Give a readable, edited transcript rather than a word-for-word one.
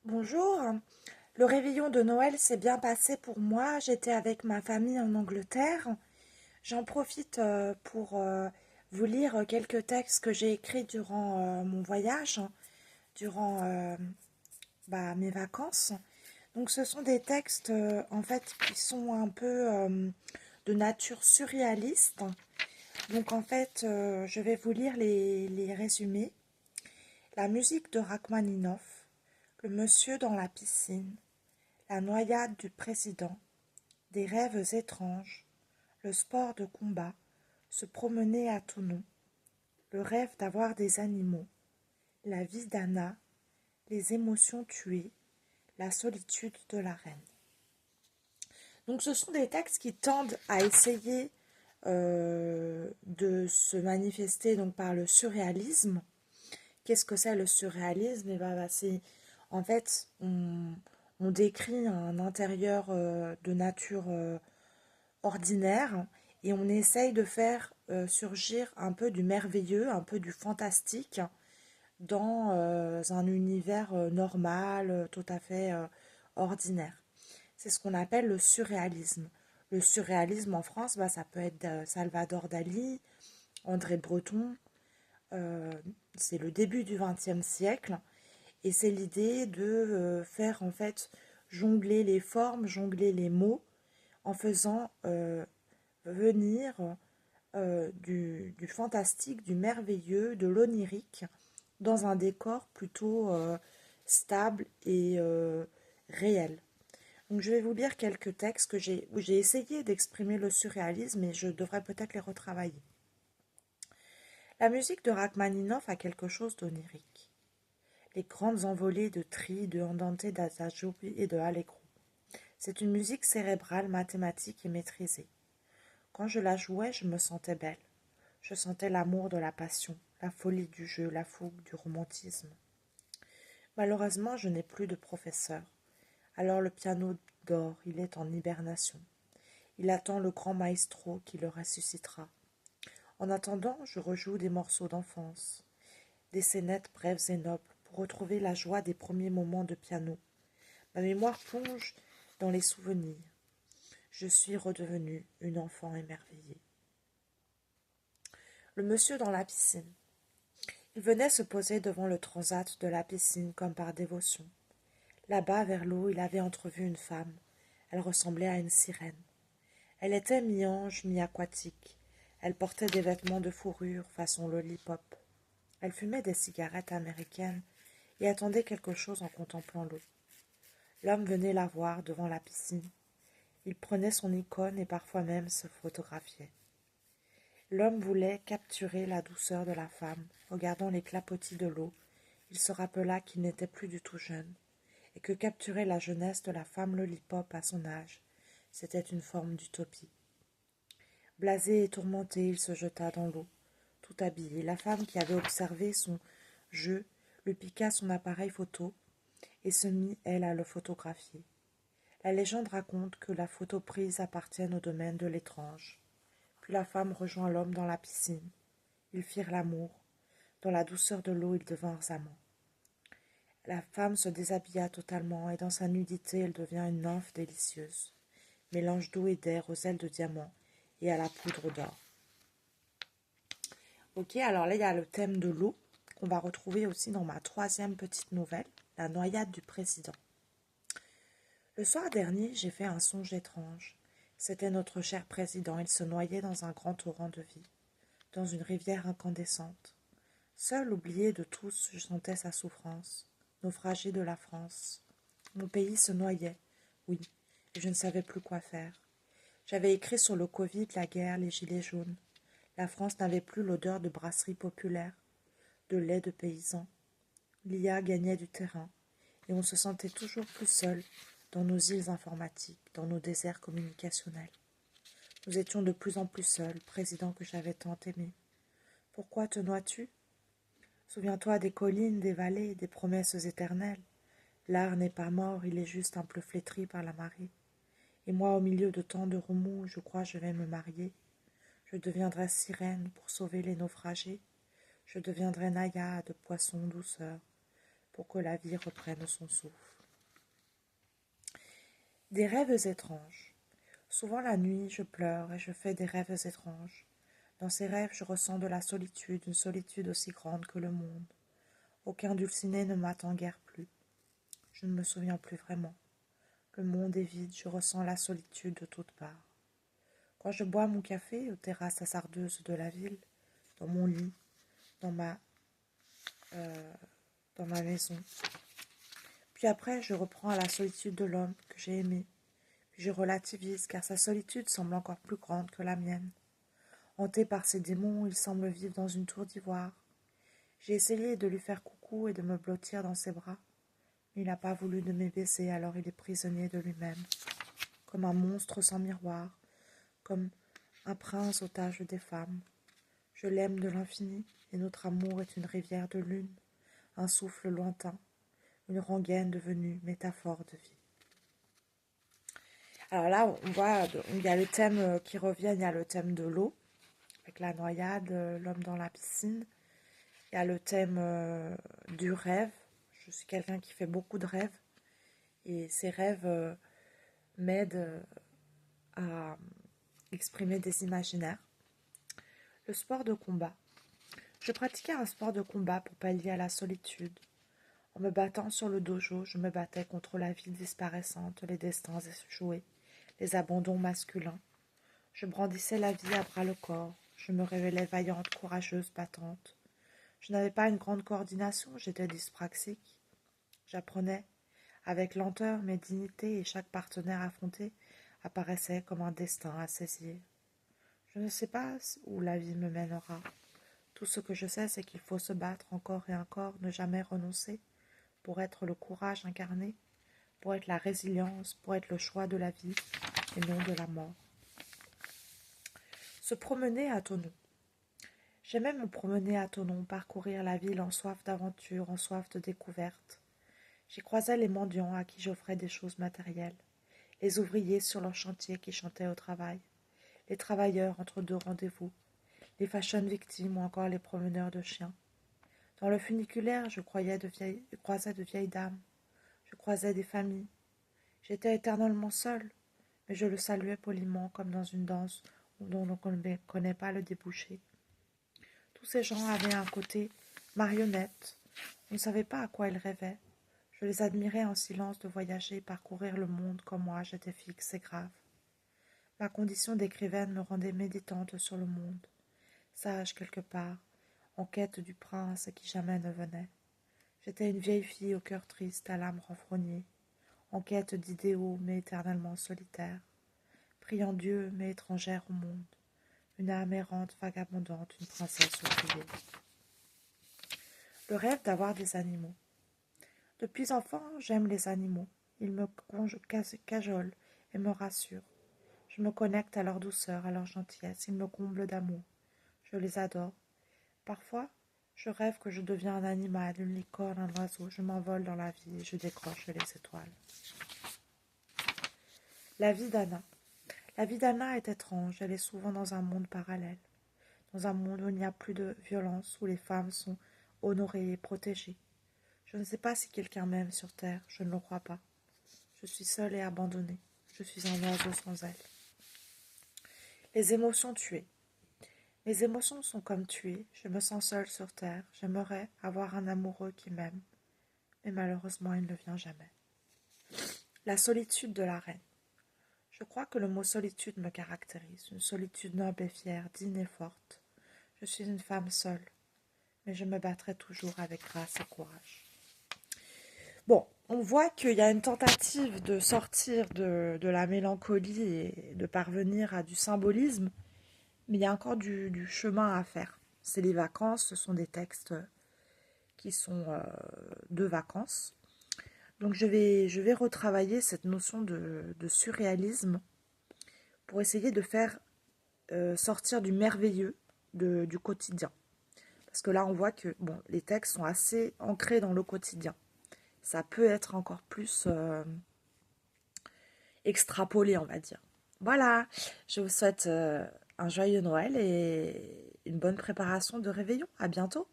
Bonjour, le réveillon de Noël s'est bien passé pour moi. J'étais avec ma famille en Angleterre. J'en profite pour vous lire quelques textes que j'ai écrits durant mon voyage, durant mes vacances. Donc ce sont des textes en fait qui sont un peu de nature surréaliste. Donc en fait je vais vous lire les résumés. La musique de Rachmaninoff, le monsieur dans la piscine, la noyade du président, des rêves étranges, le sport de combat, se promener à Toulon, le rêve d'avoir des animaux, la vie d'Anna, les émotions tuées, la solitude de la reine. Donc ce sont des textes qui tendent à essayer de se manifester donc par le surréalisme. Qu'est-ce que c'est le surréalisme? C'est en fait on décrit un intérieur de nature ordinaire et on essaye de faire surgir un peu du merveilleux, un peu du fantastique dans un univers normal, tout à fait ordinaire. C'est ce qu'on appelle le surréalisme. Le surréalisme en France, ça peut être Salvador Dali, André Breton. euh, c'est le début du XXe siècle et c'est l'idée de faire en fait jongler les formes, jongler les mots en faisant venir du fantastique, du merveilleux, de l'onirique dans un décor plutôt stable et réel. Donc je vais vous lire quelques textes où j'ai essayé d'exprimer le surréalisme et je devrais peut-être les retravailler. La musique de Rachmaninoff a quelque chose d'onirique. Les grandes envolées de tri, de andante d'adagio et de allegro. C'est une musique cérébrale, mathématique et maîtrisée. Quand je la jouais, je me sentais belle. Je sentais l'amour de la passion, la folie du jeu, la fougue du romantisme. Malheureusement, je n'ai plus de professeur. Alors le piano dort, il est en hibernation. Il attend le grand maestro qui le ressuscitera. En attendant, je rejoue des morceaux d'enfance, des scénettes brèves et nobles, pour retrouver la joie des premiers moments de piano. Ma mémoire plonge dans les souvenirs. Je suis redevenue une enfant émerveillée. Le monsieur dans la piscine. Il venait se poser devant le transat de la piscine comme par dévotion. Là-bas, vers l'eau, il avait entrevu une femme. Elle ressemblait à une sirène. Elle était mi-ange, mi-aquatique. Elle portait des vêtements de fourrure façon lollipop. Elle fumait des cigarettes américaines et attendait quelque chose en contemplant l'eau. L'homme venait la voir devant la piscine. Il prenait son icône et parfois même se photographiait. L'homme voulait capturer la douceur de la femme. Regardant les clapotis de l'eau, il se rappela qu'il n'était plus du tout jeune, et que capturer la jeunesse de la femme lollipop à son âge, c'était une forme d'utopie. Blasé et tourmenté, il se jeta dans l'eau, tout habillé. La femme qui avait observé son jeu lui piqua son appareil photo et se mit, elle, à le photographier. La légende raconte que la photo prise appartient au domaine de l'étrange. Puis la femme rejoint l'homme dans la piscine. Ils firent l'amour. Dans la douceur de l'eau, ils devinrent amants. La femme se déshabilla totalement et dans sa nudité, elle devient une nymphe délicieuse, mélange d'eau et d'air aux ailes de diamant et à la poudre d'or. Ok, alors là, il y a le thème de l'eau qu'on va retrouver aussi dans ma troisième petite nouvelle, La noyade du président. Le soir dernier, j'ai fait un songe étrange. C'était notre cher président, il se noyait dans un grand torrent de vie, dans une rivière incandescente. Seul, oublié de tous, je sentais sa souffrance, naufragé de la France. Mon pays se noyait, oui, et je ne savais plus quoi faire. J'avais écrit sur le Covid, la guerre, les gilets jaunes. La France n'avait plus l'odeur de brasserie populaire, de lait de paysans. L'IA gagnait du terrain, et on se sentait toujours plus seul dans nos îles informatiques, dans nos déserts communicationnels. Nous étions de plus en plus seuls, président que j'avais tant aimé. Pourquoi te noies-tu? Souviens-toi des collines, des vallées, des promesses éternelles. L'art n'est pas mort, il est juste un peu flétri par la marée. Et moi, au milieu de tant de remous, je crois que je vais me marier. Je deviendrai sirène pour sauver les naufragés. Je deviendrai naïade, poisson douceur. pour que la vie reprenne son souffle. Des rêves étranges. Souvent la nuit, je pleure et je fais des rêves étranges. Dans ces rêves, je ressens de la solitude, une solitude aussi grande que le monde. Aucun dulciné ne m'attend guère plus. Je ne me souviens plus vraiment. Le monde est vide, je ressens la solitude de toutes parts. Quand je bois mon café aux terrasses hasardeuses de la ville, dans mon lit, dans ma, dans ma maison, puis après je reprends à la solitude de l'homme que j'ai aimé, puis je relativise car sa solitude semble encore plus grande que la mienne. Hanté par ses démons, il semble vivre dans une tour d'ivoire. J'ai essayé de lui faire coucou et de me blottir dans ses bras, mais il n'a pas voulu de me baiser, alors il est prisonnier de lui-même, comme un monstre sans miroir, comme un prince otage des femmes. Je l'aime de l'infini, et notre amour est une rivière de lune, un souffle lointain, une rengaine devenue métaphore de vie. Alors là, on voit, il y a le thème qui revient, il y a le thème de l'eau, avec la noyade, l'homme dans la piscine. Il y a le thème du rêve. Je suis quelqu'un qui fait beaucoup de rêves, et ces rêves m'aident à exprimer des imaginaires. Le sport de combat. Je pratiquais un sport de combat pour pallier à la solitude. En me battant sur le dojo, je me battais contre la vie disparaissante, les destins échoués, les abandons masculins. Je brandissais la vie à bras-le-corps. Je me révélais vaillante, courageuse, battante. Je n'avais pas une grande coordination, j'étais dyspraxique. J'apprenais avec lenteur mes dignités et chaque partenaire affronté apparaissait comme un destin à saisir. Je ne sais pas où la vie me mènera. Tout ce que je sais, c'est qu'il faut se battre encore et encore, ne jamais renoncer, pour être le courage incarné, pour être la résilience, pour être le choix de la vie et non de la mort. Se promener à Thonon. J'aimais me promener à Thonon, parcourir la ville en soif d'aventure, en soif de découverte. J'y croisais les mendiants à qui j'offrais des choses matérielles, les ouvriers sur leur chantier qui chantaient au travail, les travailleurs entre deux rendez-vous, les fashion victimes ou encore les promeneurs de chiens. Dans le funiculaire, je croisais de vieilles dames, je croisais des familles. J'étais éternellement seule, mais je le saluais poliment comme dans une danse dont on ne connaît pas le débouché. Tous ces gens avaient un côté marionnette. On ne savait pas à quoi ils rêvaient. Je les admirais en silence de voyager, parcourir le monde comme moi, j'étais fixe et grave. Ma condition d'écrivaine me rendait méditante sur le monde, sage quelque part, en quête du prince qui jamais ne venait. J'étais une vieille fille au cœur triste, à l'âme renfrognée, en quête d'idéaux mais éternellement solitaire, priant Dieu mais étrangère au monde, une âme errante, vagabondante, une princesse oubliée. Le rêve d'avoir des animaux. Depuis enfant, j'aime les animaux. Ils me cajolent et me rassurent. Je me connecte à leur douceur, à leur gentillesse. Ils me comblent d'amour. Je les adore. Parfois, je rêve que je deviens un animal, une licorne, un oiseau. Je m'envole dans la vie et je décroche les étoiles. La vie d'Anna. La vie d'Anna est étrange. Elle est souvent dans un monde parallèle. Dans un monde où il n'y a plus de violence, où les femmes sont honorées et protégées. Je ne sais pas si quelqu'un m'aime sur terre. Je ne le crois pas. Je suis seule et abandonnée. Je suis un oiseau sans ailes. Les émotions tuées. Mes émotions sont comme tuées. Je me sens seule sur terre. J'aimerais avoir un amoureux qui m'aime. Mais malheureusement, il ne vient jamais. La solitude de la reine. Je crois que le mot solitude me caractérise. Une solitude noble et fière, digne et forte. Je suis une femme seule. Mais je me battrai toujours avec grâce et courage. Bon, on voit qu'il y a une tentative de sortir de la mélancolie et de parvenir à du symbolisme, mais il y a encore du chemin à faire. C'est les vacances, ce sont des textes qui sont de vacances. Donc je vais retravailler cette notion de surréalisme pour essayer de faire sortir du merveilleux du quotidien. Parce que là, on voit que bon, les textes sont assez ancrés dans le quotidien. Ça peut être encore plus extrapolé, on va dire. Voilà, je vous souhaite un joyeux Noël et une bonne préparation de réveillon. À bientôt.